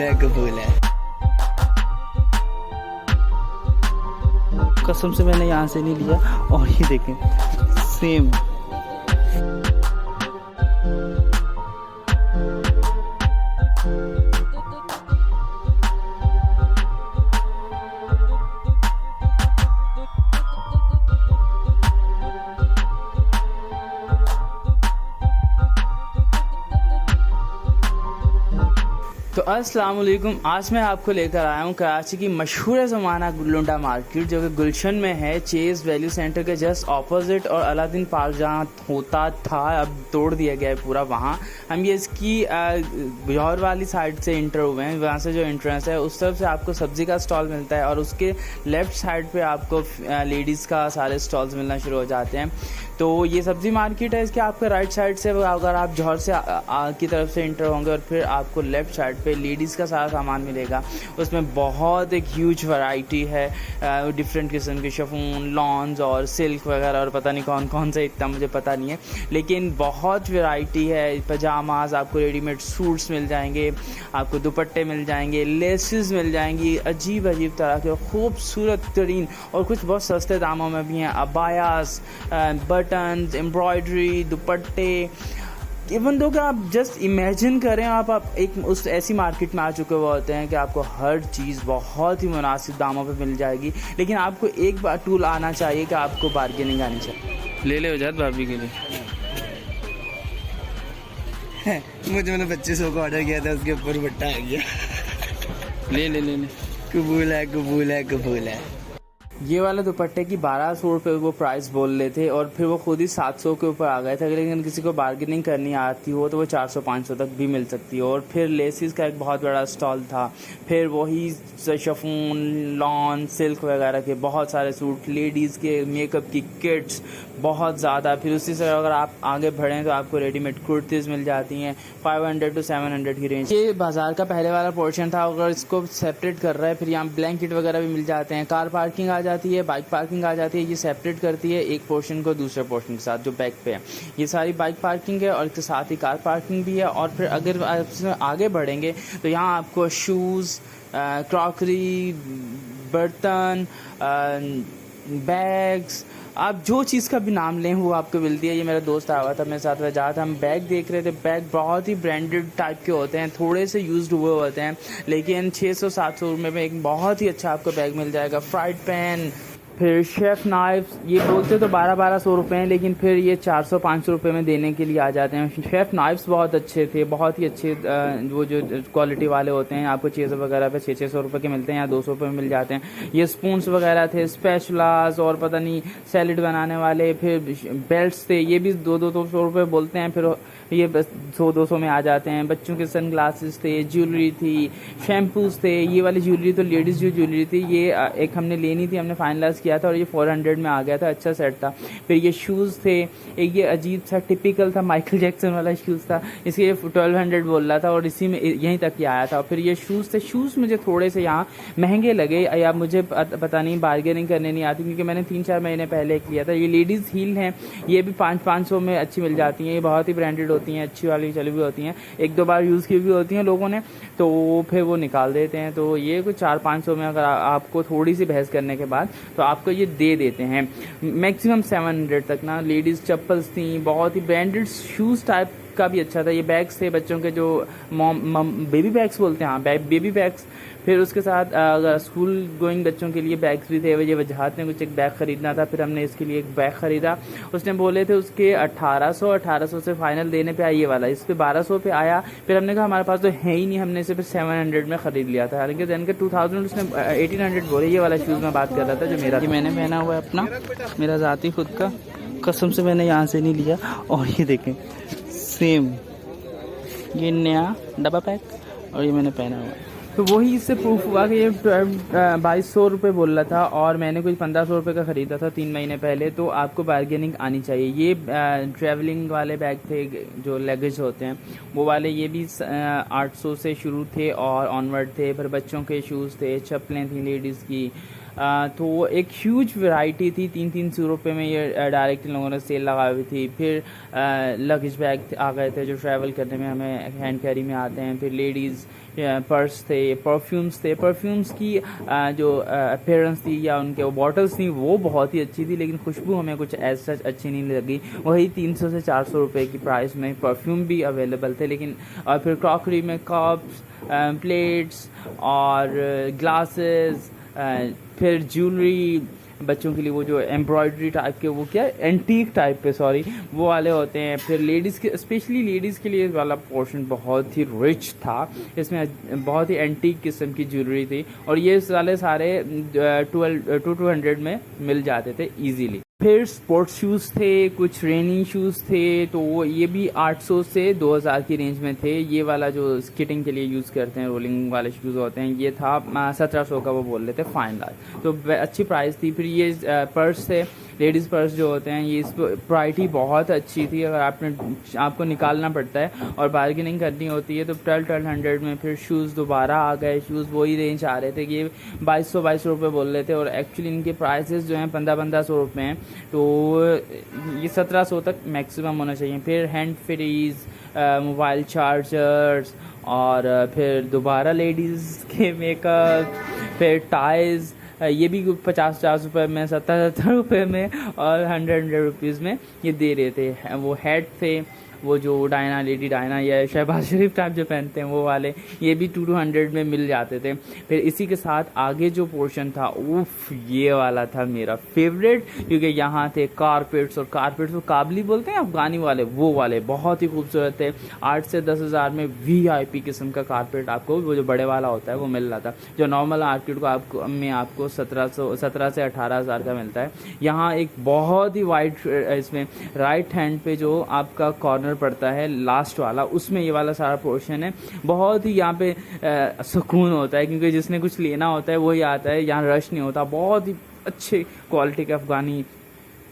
है कबूल है। कसम से मैंने यहाँ से नहीं लिया। और ये देखें सेम। तो अस्सलाम वालेकुम। आज मैं आपको लेकर आया हूँ कराची की मशहूर ज़माना लुंडा मार्केट, जो कि गुलशन में है, चेज़ वैल्यू सेंटर के जस्ट ऑपोजिट। और अलादीन पार्क जहाँ होता था अब तोड़ दिया गया है पूरा। वहाँ हम ये इसकी जौहर वाली साइड से इंटर हुए हैं। वहाँ से जो एंट्रेंस है उस तरफ से आपको सब्ज़ी का स्टॉल मिलता है और उसके लेफ़्ट साइड पे आपको लेडीज़ का सारे स्टॉल्स मिलना शुरू हो जाते हैं। तो ये सब्ज़ी मार्केट है। इसके आपके राइट साइड से अगर आप जौहर से की तरफ से इंटर होंगे और फिर आपको लेफ़्ट साइड पे लेडीज़ का सारा सामान मिलेगा। उसमें बहुत एक ह्यूज वैरायटी है, डिफरेंट किस्म के शिफॉन, लॉन्स और सिल्क वगैरह, और पता नहीं कौन कौन से, इतना मुझे पता नहीं है, लेकिन बहुत वैरायटी है। पजामाज, आपको रेडीमेड सूट्स मिल जाएंगे, आपको दुपट्टे मिल जाएंगे, लेसेस मिल जाएंगी, अजीब अजीब तरह के खूबसूरत तरीन, और कुछ बहुत सस्ते दामों में भी हैं। अबायास, बटन्स, एम्ब्रॉयडरी, दुपट्टे। इवन दो कि आप जस्ट इमेजिन करें, आप एक उस ऐसी मार्केट में आ चुके हुए होते हैं कि आपको हर चीज़ बहुत ही मुनासिब दामों पे मिल जाएगी। लेकिन आपको एक बार टूल आना चाहिए कि आपको बार्गेनिंग आनी चाहिए। ले ले उजाद भाभी के लिए। मुझे मैंने 2500 का ऑर्डर किया था, उसके ऊपर बट्टा आ गया। ले ले ले ले। कबूल है कबूल है कबूल है। ये वाले दुपट्टे की 1200 रुपये वो प्राइस बोल रहे थे और फिर वो खुद ही 700 के ऊपर आ गए थे। लेकिन किसी को बार्गेनिंग करनी आती हो तो वो 400-500 तक भी मिल सकती है। और फिर लेसिस का एक बहुत बड़ा स्टॉल था। फिर वही शिफॉन, लॉन, सिल्क वगैरह के बहुत सारे सूट, लेडीज़ के मेकअप की किट्स बहुत ज़्यादा। फिर उसी से अगर आप आगे बढ़ें तो आपको रेडीमेड कुर्तीज़ मिल जाती हैं 500 to 700 की रेंज। ये बाज़ार का पहले वाला पोर्शन था। अगर इसको सेपरेट कर रहा है, फिर यहाँ ब्लैंकेट वगैरह भी मिल जाते हैं, कार पार्किंग आ जाती है, बाइक पार्किंग आ जाती है। ये सेपरेट करती है एक पोर्शन को दूसरे पोर्शन के साथ जो बैक पे है। ये सारी बाइक पार्किंग है और इसके साथ ही कार पार्किंग भी है। और फिर अगर आप आगे बढ़ेंगे तो यहाँ आपको शूज़, क्रॉकरी, बर्तन, बैग्स, आप जो चीज़ का भी नाम लें वो आपको मिलती है। ये मेरा दोस्त आया हुआ था, मेरे साथ वजह था, हम बैग देख रहे थे। बैग बहुत ही ब्रांडेड टाइप के होते हैं, थोड़े से यूज्ड हुए होते हैं, लेकिन 600-700 रुपये में एक बहुत ही अच्छा आपको बैग मिल जाएगा। फ्राइड पैन, फिर शेफ़ नाइफ्स, ये बोलते तो 1200 रुपये हैं, लेकिन फिर ये 400-500 रुपये में देने के लिए आ जाते हैं। शेफ़ नाइफ्स बहुत अच्छे थे, बहुत ही अच्छे, वो जो क्वालिटी वाले होते हैं, आपको चीज़ वगैरह पे 600 रुपये के मिलते हैं या 200 रुपये में मिल जाते हैं। ये स्पून्स वगैरह थे, स्पैचुलास और पता नहीं सैलेड बनाने वाले। फिर बेल्ट्स थे, ये भी 200-200 रुपये बोलते हैं, फिर ये बस 100-200 में आ जाते हैं। बच्चों के सन ग्लासेस थे, ज्वेलरी थी, शैम्पूज थे। ये वाली ज्वेलरी तो लेडीज़ जो ज्वेलरी थी, ये एक हमने लेनी थी, हमने फाइनलाइज किया था और ये 400 में आ गया था, अच्छा सेट था। फिर ये शूज़ थे, एक ये अजीब सा टिपिकल था, माइकल जैक्सन वाला शूज़ था, इसके 1200 बोल रहा था और इसी में यहीं तक ही आया था। फिर ये शूज़ थे, शूज़ मुझे थोड़े से यहाँ महंगे लगे, या मुझे पता नहीं, बार्गेनिंग करने नहीं आती, क्योंकि मैंने 3-4 महीने पहले एक लिया था। ये लेडीज़ हील हैं, ये भी 500 में अच्छी मिल जाती हैं। ये बहुत ही ब्रांडेड होती हैं, अच्छी वाली चली हुई होती हैं, 1-2 बार यूज़ की हुई होती हैं लोगों ने, तो फिर वो निकाल देते हैं। तो ये कुछ 400-500 में अगर आपको थोड़ी सी बहस करने के बाद तो आपको ये दे देते हैं। मैक्सिमम 700 तक ना। लेडीज़ चप्पल्स थी, बहुत ही ब्रांडेड शूज़ टाइप का भी अच्छा था। ये बैग्स थे बच्चों के, जो बेबी बैग्स बोलते हैं, हाँ बेबी बैग्स। फिर उसके साथ अगर स्कूल गोइंग बच्चों के लिए बैग्स भी थे। ये वजहात ने कुछ एक बैग ख़रीदना था, फिर हमने इसके लिए एक बैग ख़रीदा। उसने बोले थे उसके 1800 से फाइनल देने पे आया ये वाला, इस पर 1200 पे आया। फिर हमने कहा हमारे पास तो है ही नहीं, हमने इसे फिर 700 में ख़रीद लिया था। हालांकि जन के 2000 उसने 1800 बोले। ये वाला शूज़ मैं बात कर रहा था जो मेरा, ये मैंने पहना हुआ है अपना, मेरा ज़ाती खुद का। कसम से मैंने यहाँ से नहीं लिया। और ये देखें सेम, ये नया डब्बा पैक और ये मैंने पहना हुआ है। तो वही इससे प्रूफ हुआ कि ये 2200 रुपये बोल रहा था और मैंने कुछ 1500 रुपये का ख़रीदा था 3 महीने पहले। तो आपको बार्गेनिंग आनी चाहिए। ये ट्रैवलिंग वाले बैग थे जो लगेज होते हैं वो वाले, ये भी 800 से शुरू थे और ऑनवर्ड थे। फिर बच्चों के शूज़ थे, चप्पलें थी लेडीज़ की, तो एक ह्यूज वैरायटी थी, 300 रुपये में ये डायरेक्ट इन लोगों ने सेल लगाई हुई थी। फिर लगेज बैग आ गए थे जो ट्रैवल करने में हमें हैंड कैरी में आते हैं। फिर लेडीज़ पर्स थे, परफ्यूम्स थे। परफ्यूम्स की जो अपीयरेंस थी या उनके वो बॉटल्स थी वो बहुत ही अच्छी थी, लेकिन खुशबू हमें कुछ एज सच अच्छी नहीं लगी। वही 300 से 400 रुपये की प्राइस में परफ्यूम भी अवेलेबल थे। लेकिन और फिर क्रॉकरी में कप्स, प्लेट्स और ग्लासेस, फिर ज्वेलरी, बच्चों के लिए वो जो एम्ब्रॉयडरी टाइप के, वो क्या एंटीक टाइप पे सॉरी वो वाले होते हैं। फिर लेडीज़ के, स्पेशली लेडीज़ के लिए वाला पोर्शन बहुत ही रिच था, इसमें बहुत ही एंटीक किस्म की ज्वेलरी थी और ये वाले सारे 200 में मिल जाते थे इजीली। फिर स्पोर्ट्स शूज़ थे, कुछ रेनिंग शूज़ थे, तो ये भी 800 से 2000 की रेंज में थे। ये वाला जो स्केटिंग के लिए यूज़ करते हैं, रोलिंग वाले शूज़ होते हैं, ये था 1700 का, वो बोल रहे थे फाइन लार्ज, तो अच्छी प्राइस थी। फिर ये पर्स थे, लेडीज़ पर्स जो होते हैं, ये इस प्राइटी बहुत अच्छी थी। अगर आपको निकालना पड़ता है और बार्गेनिंग करनी होती है तो 1200 में। फिर शूज़ दोबारा आ गए, शूज़ वही रेंज आ रहे थे, ये 2200 रुपये बोल रहे थे और एक्चुअली इनके प्राइसेस जो हैं 1500 रुपये हैं, तो ये 1700 तक मैक्सिमम होना चाहिए। फिर हैंड फ्रीज, मोबाइल चार्जर्स और फिर दोबारा लेडीज़ के मेकअप, फिर टाइज़, ये भी 50 रुपये में, 70 रुपये में और 100 रुपीज़ में ये दे रहे थे। वो हेड थे, वो जो डायना, लेडी डायना या शहबाज शरीफ टाइप जो पहनते हैं वो वाले, ये भी 200 में मिल जाते थे। फिर इसी के साथ आगे जो पोर्शन था, उफ, ये वाला था मेरा फेवरेट, क्योंकि यहाँ थे कारपेट्स, और कारपेट्स वो काबली बोलते हैं अफगानी वाले, वो वाले बहुत ही खूबसूरत थे। 8 से 10 हज़ार में VIP किस्म का कारपेट आपको, वो जो बड़े वाला होता है वो मिल रहा था, जो नॉर्मल मार्केट को आपको 17 से 18 हज़ार का मिलता है। यहाँ एक बहुत ही वाइड, इसमें राइट हैंड पे जो आपका कॉर्नर पड़ता है लास्ट वाला, उसमें ये वाला सारा पोर्शन है। बहुत ही यहाँ पे सुकून होता है, क्योंकि जिसने कुछ लेना होता है वही आता है, यहाँ रश नहीं होता। बहुत ही अच्छे क्वालिटी के अफगानी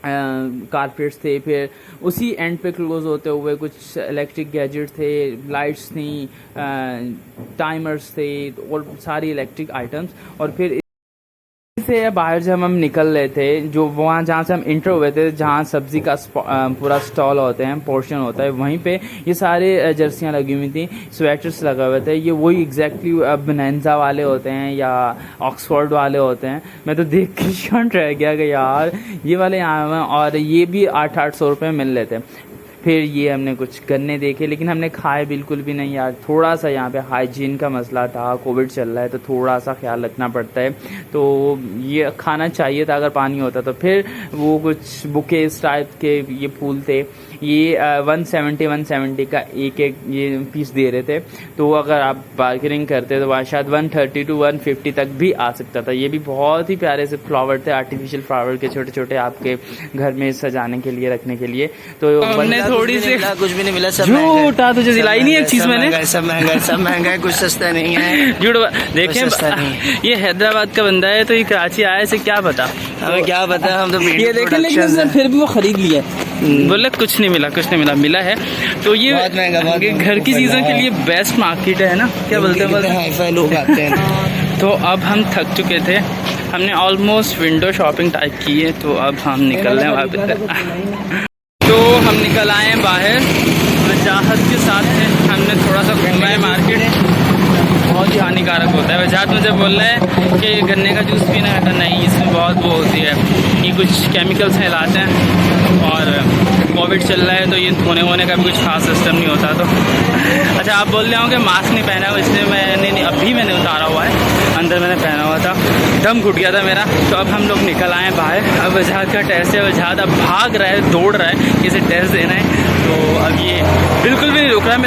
कारपेट्स थे। फिर उसी एंड पे क्लोज होते हुए कुछ इलेक्ट्रिक गैजेट थे, लाइट्स थी, टाइमर्स थे और सारी इलेक्ट्रिक आइटम्स। और फिर से बाहर जब हम निकल रहे थे, जो वहाँ जहाँ से हम इंटर हुए थे, जहाँ सब्जी का पूरा स्टॉल होते हैं, पोर्शन होता है, वहीं पे ये सारे जर्सियाँ लगी हुई थी, स्वेटर्स लगे हुए थे। ये वही एग्जैक्टली बनैंजा वाले होते हैं या ऑक्सफोर्ड वाले होते हैं। मैं तो देख के शॉक रह गया कि यार ये वाले यहाँ हैं, और ये भी 800 रुपये मिल रहे थे। फिर ये हमने कुछ गन्ने देखे, लेकिन हमने खाए बिल्कुल भी नहीं यार। थोड़ा सा यहाँ पे हाइजीन का मसला था, कोविड चल रहा है तो थोड़ा सा ख्याल रखना पड़ता है, तो ये खाना चाहिए था अगर पानी होता तो। फिर वो कुछ बुकेस टाइप के ये फूल थे, ये 170 का एक ये पीस दे रहे थे, तो अगर आप बार्गेनिंग करते तो वहाँ शायद 130 to 150 तक भी आ सकता था। ये भी बहुत ही प्यारे से फ्लावर थे, आर्टिफिशियल फ्लावर के छोटे छोटे, आपके घर में सजाने के लिए, रखने के लिए। तो हमने थोड़ी सी, कुछ भी नहीं मिला, सब झूठा, तुझे दिलाई नहीं एक चीज मैंने, सब महंगा है, कुछ सस्ता नहीं है। झूठ देखें, ये हैदराबाद का बंदा है तो ये कराची आया, इसे क्या पता, हमें क्या पता, हम तो ये देखें, लेकिन फिर भी वो खरीद लिया, बोले कुछ नहीं मिला, मिला है। तो ये घर की चीज़ों के लिए बेस्ट मार्केट है ना, क्या बोलते हैं, लोग आते हैं। तो अब हम थक चुके थे, हमने ऑलमोस्ट विंडो शॉपिंग टाइप की है, तो अब हम निकल रहे हैं वापस। तो हम निकल आए हैं बाहर, वजाहत के साथ है, हमने थोड़ा सा घूमा है मार्केट। बहुत ही हानिकारक होता है। वजाहत मुझे बोल रहा है कि गन्ने का जूस पीना है, नहीं, इसमें बहुत वो होती है, ये कुछ केमिकल्स फैलाते हैं, और कोविड चल रहा है तो ये धोने वोने का भी कुछ खास सिस्टम नहीं होता। तो अच्छा, आप बोल रहे हो कि मास्क नहीं पहना हुआ, इसलिए मैंने उतारा हुआ है, अंदर मैंने पहना हुआ था, दम घुट गया था मेरा। तो अब हम लोग निकल आए बाहर। अब वजाहत का टेस्ट है, वजाहत अब भाग रहा है, दौड़ रहा है, इसे टेस्ट देना है, तो अब ये बिल्कुल भी नहीं रुक रहा है।